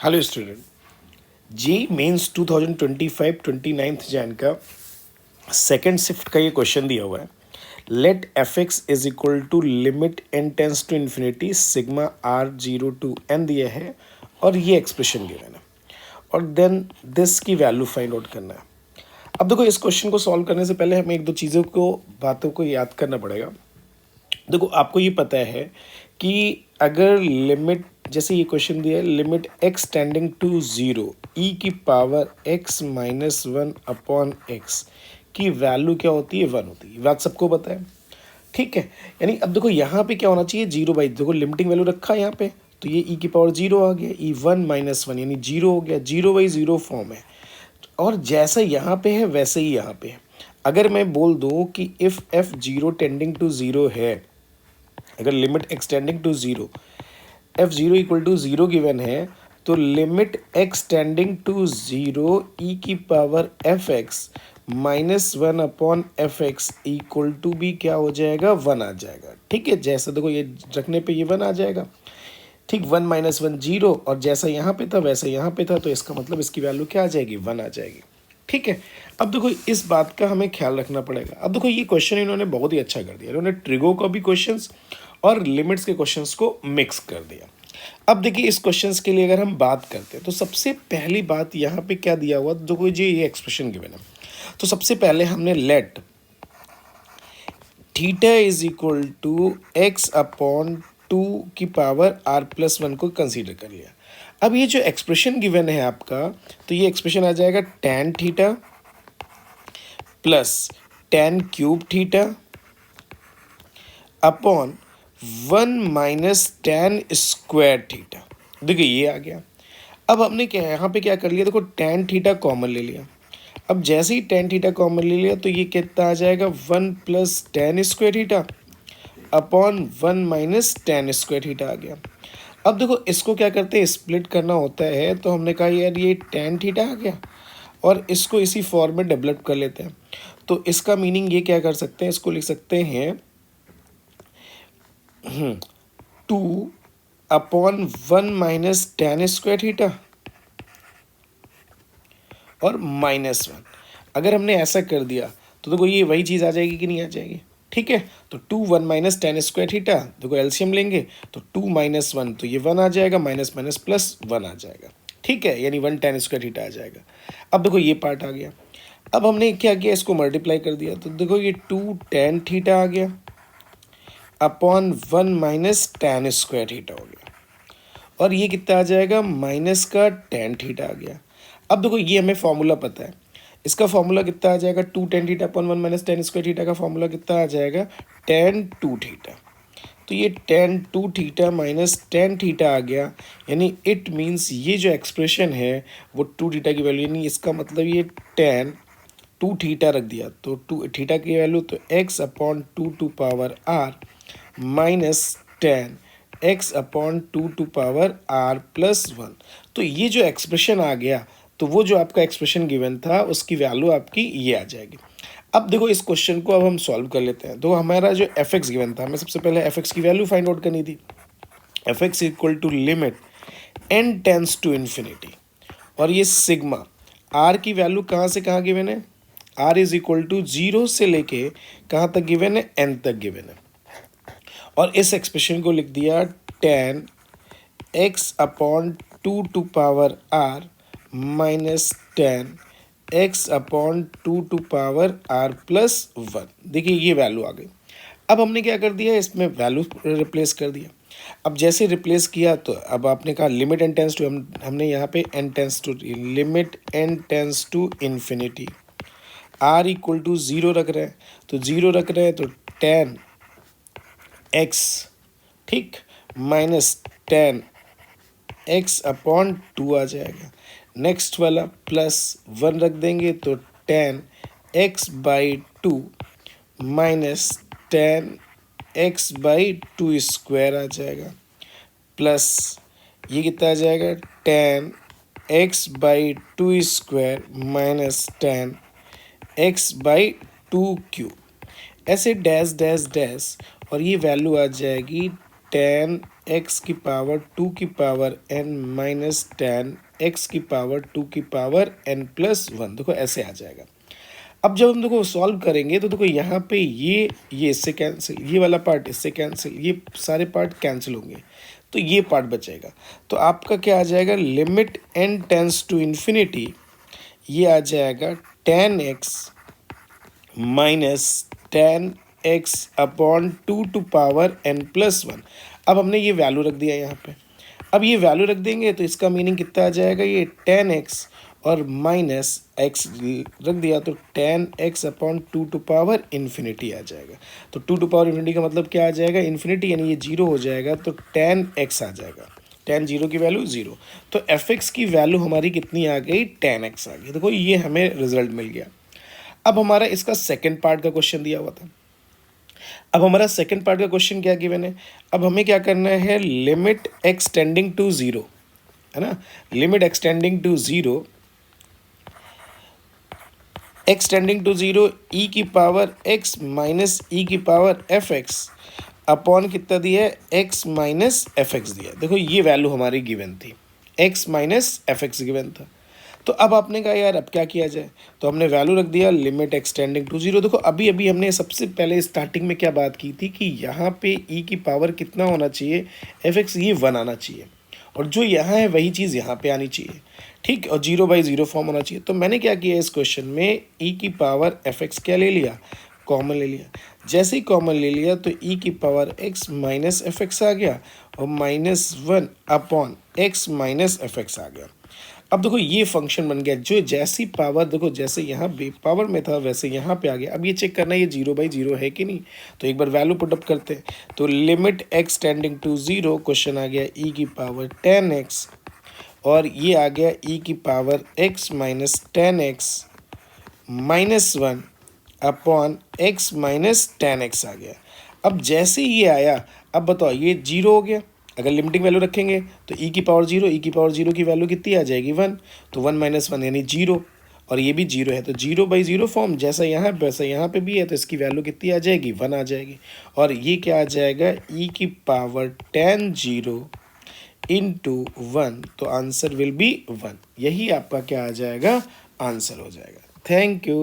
Hello student, JEE Mains 2025 29 Jan का second shift का ये क्वेश्चन दिया हुआ है। Let f x is equal to limit n tends to infinity sigma r zero to n दिया है और ये एक्सप्रेशन गिवन है और देन दिस की वैल्यू फाइंड आउट करना है। अब देखो, इस क्वेश्चन को सॉल्व करने से पहले हमें एक दो चीज़ों को बातों को याद करना पड़ेगा। देखो, आपको ये पता है कि अगर लिमिट, जैसे ये क्वेश्चन दिया है, limit x tending to zero e की power x minus one upon x की वैल्यू क्या होती है, वन होती है। बात सबको पता है, ठीक है। यानी अब देखो यहाँ पे क्या होना चाहिए, जीरो बाई, देखो लिमिटिंग वैल्यू रखा है यहाँ पे, तो ये ई की पावर जीरो आ गया, ई वन माइनस वन यानी जीरो हो गया, जीरो बाई जीरो फॉर्म है। और जैसा यहाँ पे है वैसे ही यहाँ पे है। अगर मैं बोल दूँ कि if f zero tending to zero है, अगर limit x tending to zero, f zero equal to zero given है, तो limit x tending to zero e की power f x minus one upon f x equal to भी क्या हो जाएगा, one आ जाएगा। ठीक है, जैसा देखो ये रखने पे ये वन आ जाएगा, ठीक, वन माइनस वन जीरो, और जैसा यहाँ पे था वैसा यहाँ पे था, तो इसका मतलब इसकी वैल्यू क्या आ जाएगी, वन आ जाएगी। ठीक है। अब देखो, इस बात का हमें ख्याल रखना पड़ेगा। अब देखो, ये क्वेश्चन इन्होंने बहुत ही अच्छा कर दिया, इन्होंने ट्रिगो का भी क्वेश्चंस और लिमिट्स के क्वेश्चंस को मिक्स कर दिया। अब देखिए, इस क्वेश्चंस के लिए अगर हम बात करते हैं तो सबसे पहली बात यहाँ पे क्या दिया हुआ, जो कोई जी ये एक्सप्रेशन गिवन है, तो सबसे पहले हमने let theta is equal to x upon two की पावर आर प्लस वन को कंसीडर कर लिया। अब ये जो एक्सप्रेशन गिवन है आपका, तो ये एक्सप्रेशन आ जाएगा tan theta plus tan cube theta upon one minus tan square theta. देखिए ये आ गया। अब हमने क्या यहाँ पे क्या कर लिया, देखो tan थीटा कॉमन ले लिया। अब जैसे ही tan थीटा कॉमन ले लिया तो ये कितना आ जाएगा, one plus tan square theta upon one minus tan square theta आ गया। अब देखो, इसको क्या करते हैं, स्प्लिट करना होता है, तो हमने कहा यार ये tan थीटा आ गया और इसको इसी फॉर्म में डेवलप कर लेते हैं। तो इसका मीनिंग ये क्या कर सकते हैं, इसको लिख सकते हैं two upon one minus tan square theta और माइनस वन। अगर हमने ऐसा कर दिया तो देखो ये वही चीज़ आ जाएगी कि नहीं आ जाएगी, ठीक है। तो two one minus tan square theta, देखो एलसीएम लेंगे तो टू माइनस वन, तो ये वन आ जाएगा, माइनस माइनस प्लस वन आ जाएगा, ठीक है, यानी वन tan स्क्वायर थीटा आ जाएगा। अब देखो ये पार्ट आ गया। अब हमने क्या किया, इसको मल्टीप्लाई कर दिया, तो देखो ये टू tan थीटा आ गया upon one minus tan square theta हो गया, और ये कितना आ जाएगा, माइनस का tan थीटा आ गया। अब देखो ये हमें फॉर्मूला पता है, इसका फॉर्मूला कितना आ जाएगा, two tan theta upon one minus tan square theta का फॉर्मूला कितना आ जाएगा, tan टू थीटा। तो ये tan two theta minus tan theta आ गया, यानी इट मीन्स ये जो एक्सप्रेशन है वो टू थीटा की वैल्यू, यानी इसका मतलब ये tan टू थीटा रख दिया, तो टू थीटा की वैल्यू तो x upon two two power r minus tan x upon two two power r plus one. तो ये जो एक्सप्रेशन आ गया, तो वो जो आपका एक्सप्रेशन गिवन था उसकी वैल्यू आपकी ये आ जाएगी। अब देखो, इस क्वेश्चन को अब हम सॉल्व कर लेते हैं। तो हमारा जो एफ एक्स गिवन था, हमें सबसे पहले एफ एक्स की वैल्यू फाइंड आउट करनी थी। F x equal to limit n tends to infinity, और ये सिग्मा आर की वैल्यू कहाँ से कहाँ गिवन है, r is equal to zero से लेके कहाँ तक गिवन है, एन तक गिवन है। और इस एक्सप्रेशन को लिख दिया tan x upon two two power r minus tan x upon two two power r plus one. देखिए ये वैल्यू आ गई। अब हमने क्या कर दिया, इसमें वैल्यू रिप्लेस कर दिया। अब जैसे रिप्लेस किया तो अब आपने कहा लिमिट एन टेंस टू, हमने यहाँ पे n tends to, limit n tends to infinity, r equal to zero रख रहे हैं, तो ज़ीरो रख रहे हैं तो tan एक्स, ठीक, minus tan x upon two आ जाएगा। नेक्स्ट वाला प्लस वन रख देंगे तो tan x by two minus tan x by two square आ जाएगा, प्लस ये कितना आ जाएगा, tan x by two square minus tan x by two cube, ऐसे डैश डैश डैश, और ये वैल्यू आ जाएगी tan एक्स की पावर 2 की power n minus ten x की पावर 2 की पावर n प्लस 1, देखो ऐसे आ जाएगा। अब जब हम देखो सॉल्व करेंगे तो देखो यहाँ पे ये इससे कैंसिल, ये वाला पार्ट इससे कैंसिल, ये सारे पार्ट कैंसिल होंगे, तो ये पार्ट बचेगा। तो आपका क्या आ जाएगा, limit n tends to infinity, ये आ जाएगा 10x minus 10x upon 2 to power n plus 1। अब हमने ये वैल्यू रख दिया यहाँ पे। अब ये वैल्यू रख देंगे तो इसका मीनिंग कितना आ जाएगा, ये 10x और माइनस x रख दिया तो 10x upon 2 to power infinity आ जाएगा। तो 2 टू पावर इन्फिनिटी का मतलब क्या आ जाएगा, इन्फिनिटी, यानी ये जीरो हो जाएगा तो 10x आ जाएगा। 10 जीरो की वैल्यू जीरो, तो fx की वैल्यू हमारी कितनी आ गई, 10x आ गई। देखो ये हमें रिजल्ट मिल गया। अब हमारा इसका सेकंड पार्ट का क्वेश्चन दिया हुआ था। अब हमारा सेकंड पार्ट का क्वेश्चन क्या गिवन है, अब हमें क्या करना है, लिमिट एक्सटेंडिंग टू जीरो, है ना, limit x tending to zero, x tending to zero e की पावर एक्स माइनस ई की पावर एफ एक्स अपॉन कितना दिया है, एक्स माइनस एफ एक्स दिया। देखो ये वैल्यू हमारी गिवन थी, x minus f x given था। तो अब आपने कहा यार अब क्या किया जाए, तो हमने वैल्यू रख दिया लिमिट एक्सटेंडिंग टू जीरो। देखो अभी अभी हमने सबसे पहले स्टार्टिंग में क्या बात की थी कि यहाँ पे ई की पावर कितना होना चाहिए, एफ एक्स, ये 1 आना चाहिए, और जो यहाँ है वही चीज़ यहाँ पे आनी चाहिए, ठीक, और 0/0 फॉर्म होना चाहिए। तो मैंने क्या किया इस क्वेश्चन में, ई की पावर एफ एक्स क्या ले लिया, कॉमन ले लिया। जैसे ही कॉमन ले लिया तो ई की power x minus f x आ गया और -1 upon x minus f x आ गया। अब देखो ये फंक्शन बन गया, जो जैसी पावर देखो जैसे यहाँ बे पावर में था वैसे यहाँ पे आ गया। अब ये चेक करना है ये 0/0 है कि नहीं, तो एक बार वैल्यू पुटअप करते हैं। तो limit x tending to zero, question आ गया ई की पावर 10x और ये आ गया ई की power x minus 10x minus 1 upon x minus 10x आ गया। अब जैसे ये आया, अब बताओ ये जीरो हो गया, अगर लिमिटिंग वैल्यू रखेंगे तो ई की पावर जीरो, ई की पावर जीरो की वैल्यू कितनी आ जाएगी, 1, तो 1 माइनस 1 यानी जीरो, और ये भी जीरो है, तो 0/0 फॉर्म जैसा यहाँ वैसा यहाँ पे भी है, तो इसकी वैल्यू कितनी आ जाएगी, 1 आ जाएगी। और ये क्या आ जाएगा, ई की पावर 10 जीरो इंटू 1, तो आंसर विल बी 1। यही आपका क्या आ जाएगा, आंसर हो जाएगा। Thank you.